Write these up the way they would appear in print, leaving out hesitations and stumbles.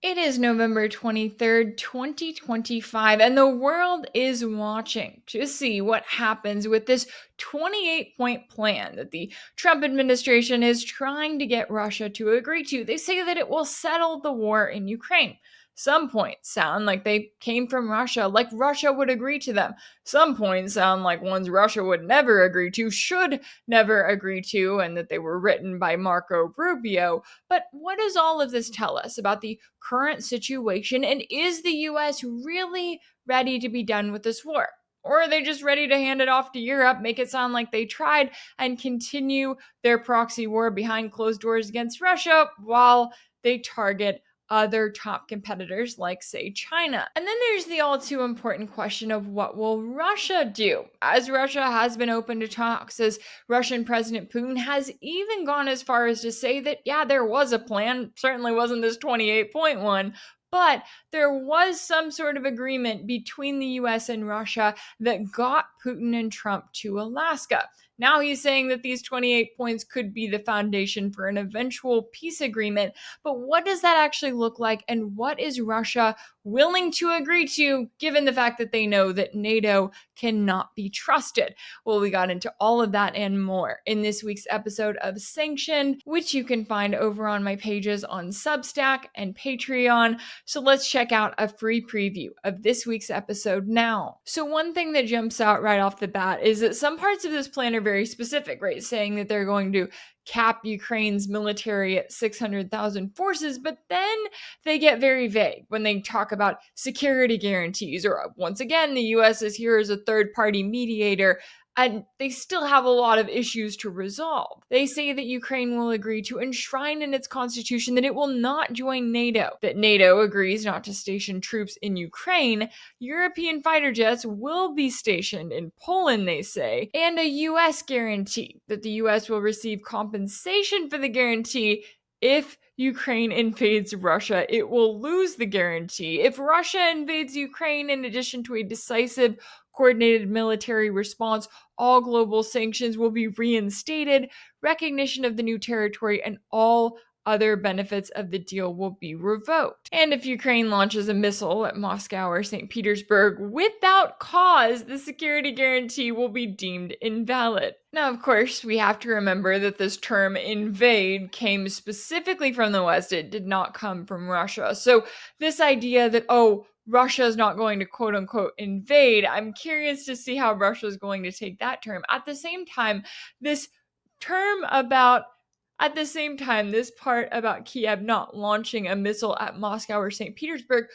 It is November 23rd, 2025, and the world is watching to see what happens with this 28-point plan that the Trump administration is trying to get Russia to agree to. They say that it will settle the war in Ukraine. Some points sound like they came from Russia, like Russia would agree to them. Some points sound like ones Russia would never agree to, should never agree to, and that they were written by Marco Rubio. But what does all of this tell us about the current situation? And is the US really ready to be done with this war? Or are they just ready to hand it off to Europe, make it sound like they tried, and continue their proxy war behind closed doors against Russia while they target other top competitors like, say, China? And then there's the all too important question of what will Russia do? As Russia has been open to talks, as Russian President Putin has even gone as far as to say that, yeah, there was a plan. Certainly wasn't this 28-point one, but there was some sort of agreement between the US and Russia that got Putin and Trump to Alaska. Now he's saying that these 28 points could be the foundation for an eventual peace agreement. But what does that actually look like? And what is Russia willing to agree to, given the fact that they know that NATO cannot be trusted? Well, we got into all of that and more in this week's episode of Sanctioned, which you can find over on my pages on Substack and Patreon. So let's check out a free preview of this week's episode now. So one thing that jumps out right off the bat is that some parts of this plan are very specific, right? Saying that they're going to cap Ukraine's military at 600,000 forces, but then they get very vague when they talk about security guarantees, or once again, the US is here as a third-party mediator, and they still have a lot of issues to resolve. They say that Ukraine will agree to enshrine in its constitution that it will not join NATO, that NATO agrees not to station troops in Ukraine, European fighter jets will be stationed in Poland, they say, and a US guarantee that the US will receive compensation for the guarantee if Ukraine invades Russia. It will lose the guarantee. If Russia invades Ukraine, in addition to a decisive coordinated military response, all global sanctions will be reinstated, recognition of the new territory, and all other benefits of the deal will be revoked. And if Ukraine launches a missile at Moscow or St. Petersburg without cause, the security guarantee will be deemed invalid. Now, of course, we have to remember that this term invade came specifically from the West. It did not come from Russia. So this idea that, Russia is not going to quote unquote invade, I'm curious to see how Russia is going to take that term. At the same time, this part about Kiev not launching a missile at Moscow or St. Petersburg,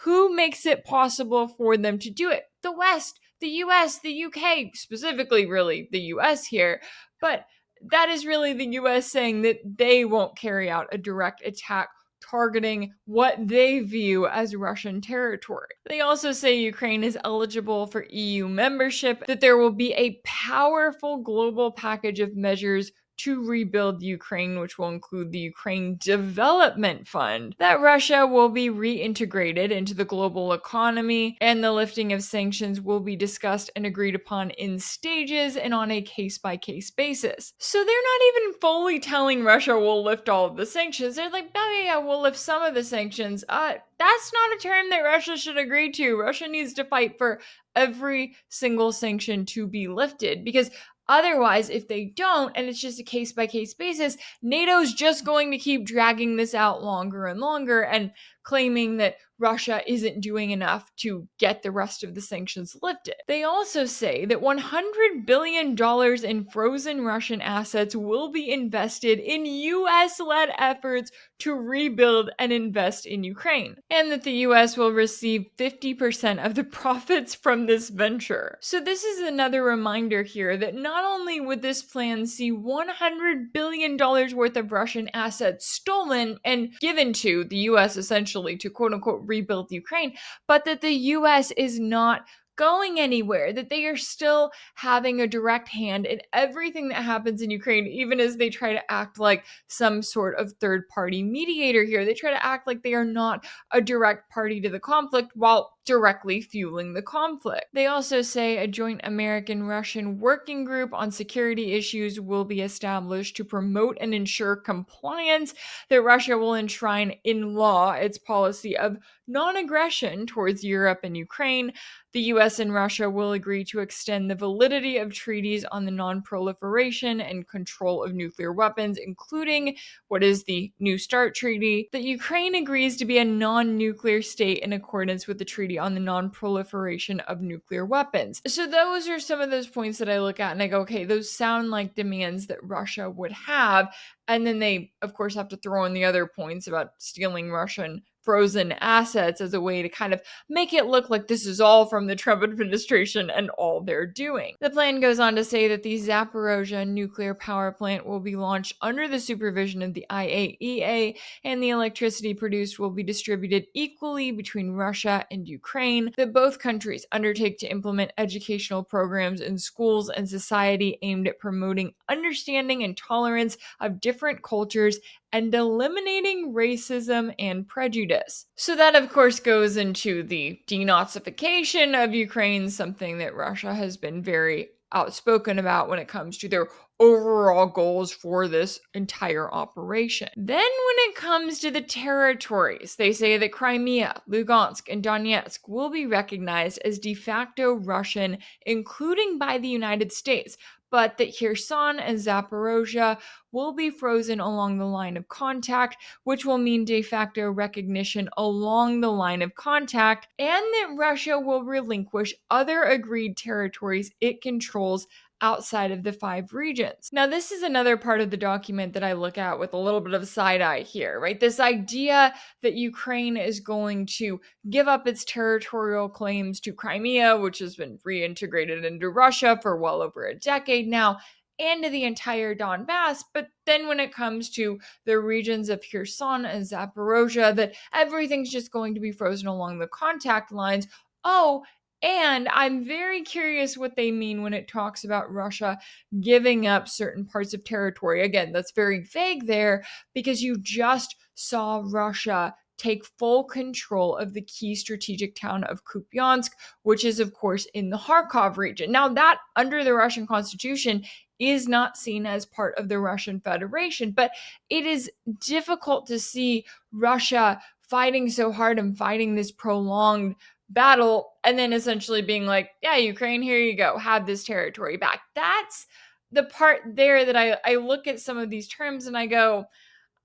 who makes it possible for them to do it? The West, the US, the UK, specifically really the US here, but that is really the US saying that they won't carry out a direct attack targeting what they view as Russian territory. They also say Ukraine is eligible for EU membership, that there will be a powerful global package of measures to rebuild Ukraine, which will include the Ukraine Development Fund, that Russia will be reintegrated into the global economy, and the lifting of sanctions will be discussed and agreed upon in stages and on a case-by-case basis. So they're not even fully telling Russia we'll lift all of the sanctions. They're like, oh yeah, we'll lift some of the sanctions. That's not a term that Russia should agree to. Russia needs to fight for every single sanction to be lifted, because otherwise, if they don't, and it's just a case-by-case basis, NATO's just going to keep dragging this out longer and longer and claiming that Russia isn't doing enough to get the rest of the sanctions lifted. They also say that $100 billion in frozen Russian assets will be invested in US-led efforts to rebuild and invest in Ukraine, and that the US will receive 50% of the profits from this venture. So this is another reminder here that not only would this plan see $100 billion worth of Russian assets stolen and given to the US essentially to quote-unquote rebuild Ukraine, but that the US is not going anywhere, that they are still having a direct hand in everything that happens in Ukraine, even as they try to act like some sort of third-party mediator here. They try to act like they are not a direct party to the conflict, while directly fueling the conflict. They also say a joint American-Russian working group on security issues will be established to promote and ensure compliance, that Russia will enshrine in law its policy of non-aggression towards Europe and Ukraine. The US and Russia will agree to extend the validity of treaties on the non-proliferation and control of nuclear weapons, including what is the New START Treaty, that Ukraine agrees to be a non-nuclear state in accordance with the Treaty on the Non-Proliferation of Nuclear Weapons. So those are some of those points that I look at and I go, okay, those sound like demands that Russia would have. And then they, of course, have to throw in the other points about stealing Russian frozen assets as a way to kind of make it look like this is all from the Trump administration and all they're doing. The plan goes on to say that the Zaporozhye nuclear power plant will be launched under the supervision of the IAEA, and the electricity produced will be distributed equally between Russia and Ukraine, that both countries undertake to implement educational programs in schools and society aimed at promoting understanding and tolerance of different cultures and eliminating racism and prejudice. So that, of course, goes into the denazification of Ukraine, something that Russia has been very outspoken about when it comes to their overall goals for this entire operation. Then when it comes to the territories, they say that Crimea, Lugansk, and Donetsk will be recognized as de facto Russian, including by the United States, but that Kherson and Zaporozhye will be frozen along the line of contact, which will mean de facto recognition along the line of contact, and that Russia will relinquish other agreed territories it controls outside of the 5 regions. Now, this is another part of the document that I look at with a little bit of side eye here, right? This idea that Ukraine is going to give up its territorial claims to Crimea, which has been reintegrated into Russia for well over a decade now, and to the entire Donbass. But then when it comes to the regions of Kherson and Zaporozhye, that everything's just going to be frozen along the contact lines. Oh, and I'm very curious what they mean when it talks about Russia giving up certain parts of territory. Again, that's very vague there because you just saw Russia take full control of the key strategic town of Kupiansk, which is, of course, in the Kharkov region. Now, that, under the Russian constitution, is not seen as part of the Russian Federation, but it is difficult to see Russia fighting so hard and fighting this prolonged battle and then essentially being like, yeah, Ukraine, here you go, have this territory back. That's the part there that I look at some of these terms and I go,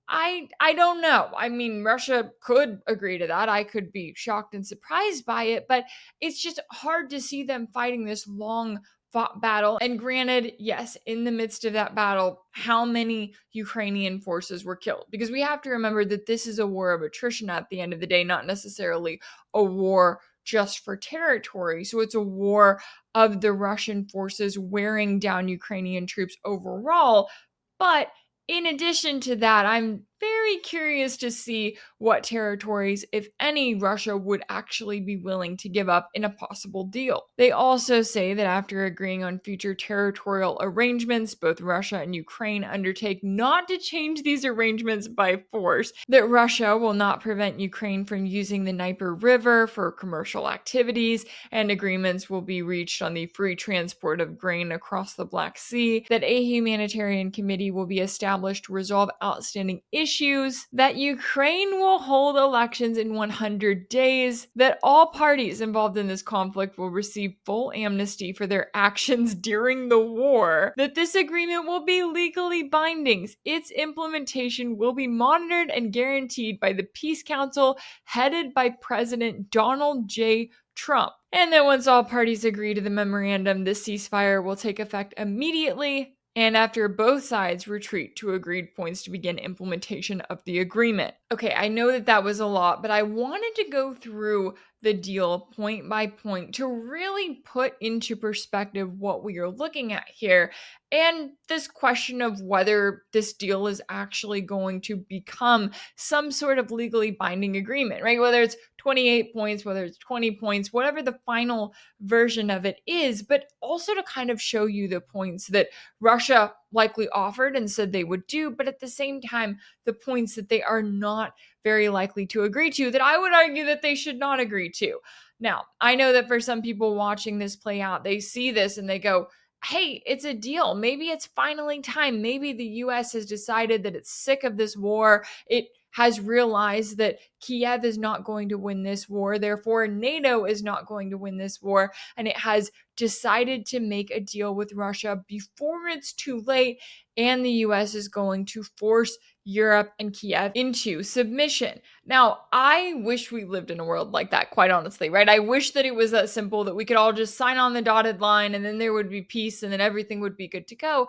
I don't know. I mean, Russia could agree to that. I could be shocked and surprised by it, but it's just hard to see them fighting this long fought battle. And granted, yes, in the midst of that battle, how many Ukrainian forces were killed? Because we have to remember that this is a war of attrition at the end of the day, not necessarily a war just for territory. So it's a war of the Russian forces wearing down Ukrainian troops overall. But in addition to that, I'm very curious to see what territories, if any, Russia would actually be willing to give up in a possible deal. They also say that after agreeing on future territorial arrangements, both Russia and Ukraine undertake not to change these arrangements by force, that Russia will not prevent Ukraine from using the Dnieper River for commercial activities, and agreements will be reached on the free transport of grain across the Black Sea, that a humanitarian committee will be established to resolve outstanding issues, that Ukraine will hold elections in 100 days, that all parties involved in this conflict will receive full amnesty for their actions during the war, that this agreement will be legally binding, its implementation will be monitored and guaranteed by the Peace Council headed by President Donald J. Trump, and that once all parties agree to the memorandum, the ceasefire will take effect immediately, and after both sides retreat to agreed points to begin implementation of the agreement. Okay, I know that that was a lot, but I wanted to go through the deal point by point to really put into perspective what we are looking at here and this question of whether this deal is actually going to become some sort of legally binding agreement, right? Whether it's 28 points, whether it's 20 points, whatever the final version of it is, but also to kind of show you the points that Russia likely offered and said they would do, but at the same time, the points that they are not very likely to agree to, that I would argue that they should not agree to. Now, I know that for some people watching this play out, they see this and they go, hey, it's a deal. Maybe it's finally time. Maybe the US has decided that it's sick of this war. It has realized that Kiev is not going to win this war. Therefore, NATO is not going to win this war. And it has decided to make a deal with Russia before it's too late. And the US is going to force Europe and Kiev into submission. Now, I wish we lived in a world like that, quite honestly, right? I wish that it was that simple, that we could all just sign on the dotted line and then there would be peace and then everything would be good to go.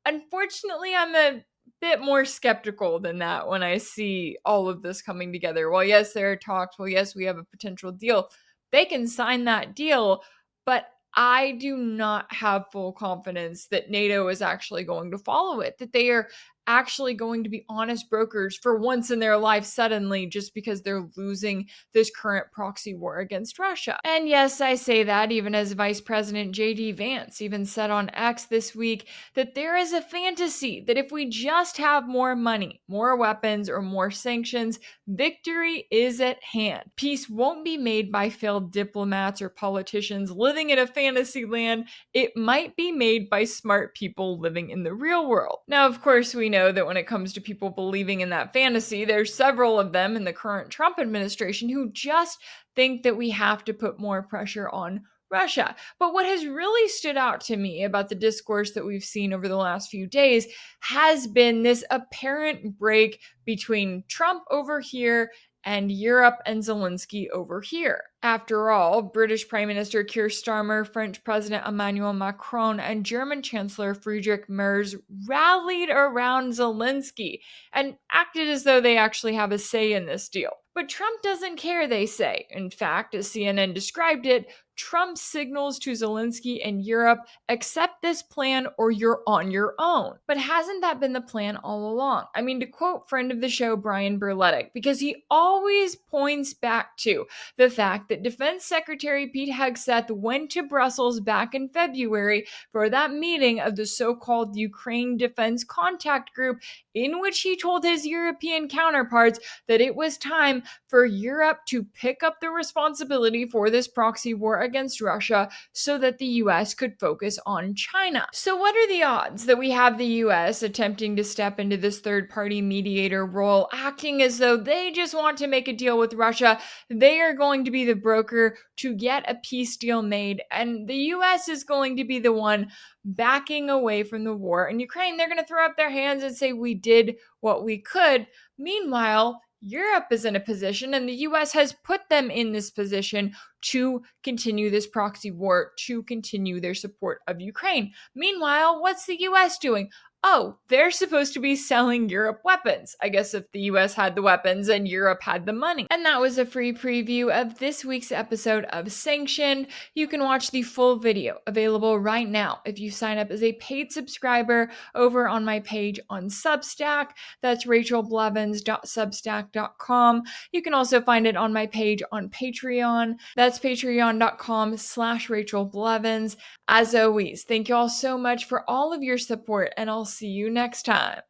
Unfortunately, I'm a bit more skeptical than that when I see all of this coming together. Well, yes, there are talks. Well, yes, we have a potential deal. They can sign that deal, but I do not have full confidence that NATO is actually going to follow it, that they are actually going to be honest brokers for once in their life suddenly just because they're losing this current proxy war against Russia. And yes, I say that even as Vice President J.D. Vance even said on X this week that there is a fantasy that if we just have more money, more weapons, or more sanctions, victory is at hand. Peace won't be made by failed diplomats or politicians living in a fantasy land. It might be made by smart people living in the real world. Now, of course, we know that when it comes to people believing in that fantasy, there's several of them in the current Trump administration who just think that we have to put more pressure on Russia. But what has really stood out to me about the discourse that we've seen over the last few days has been this apparent break between Trump over here and Europe and Zelensky over here. After all, British Prime Minister Keir Starmer, French President Emmanuel Macron, and German Chancellor Friedrich Merz rallied around Zelensky and acted as though they actually have a say in this deal. But Trump doesn't care, they say. In fact, as CNN described it, Trump signals to Zelensky and Europe, accept this plan or you're on your own. But hasn't that been the plan all along? I mean, to quote friend of the show, Brian Berletic, because he always points back to the fact that Defense Secretary Pete Hegseth went to Brussels back in February for that meeting of the so-called Ukraine Defense Contact Group, in which he told his European counterparts that it was time for Europe to pick up the responsibility for this proxy war against Russia so that the US could focus on China. So what are the odds that we have the US attempting to step into this third-party mediator role, acting as though they just want to make a deal with Russia? They are going to be the broker to get a peace deal made, and the US is going to be the one backing away from the war in Ukraine. They're going to throw up their hands and say, we did what we could. Meanwhile, Europe is in a position, and the US has put them in this position to continue this proxy war, to continue their support of Ukraine. Meanwhile, what's the US doing? Oh, they're supposed to be selling Europe weapons. I guess if the US had the weapons and Europe had the money. And that was a free preview of this week's episode of Sanctioned. You can watch the full video available right now if you sign up as a paid subscriber over on my page on Substack. That's rachelblevins.substack.com. You can also find it on my page on Patreon. That's patreon.com/rachelblevins. As always, thank you all so much for all of your support, and I'll see you next time.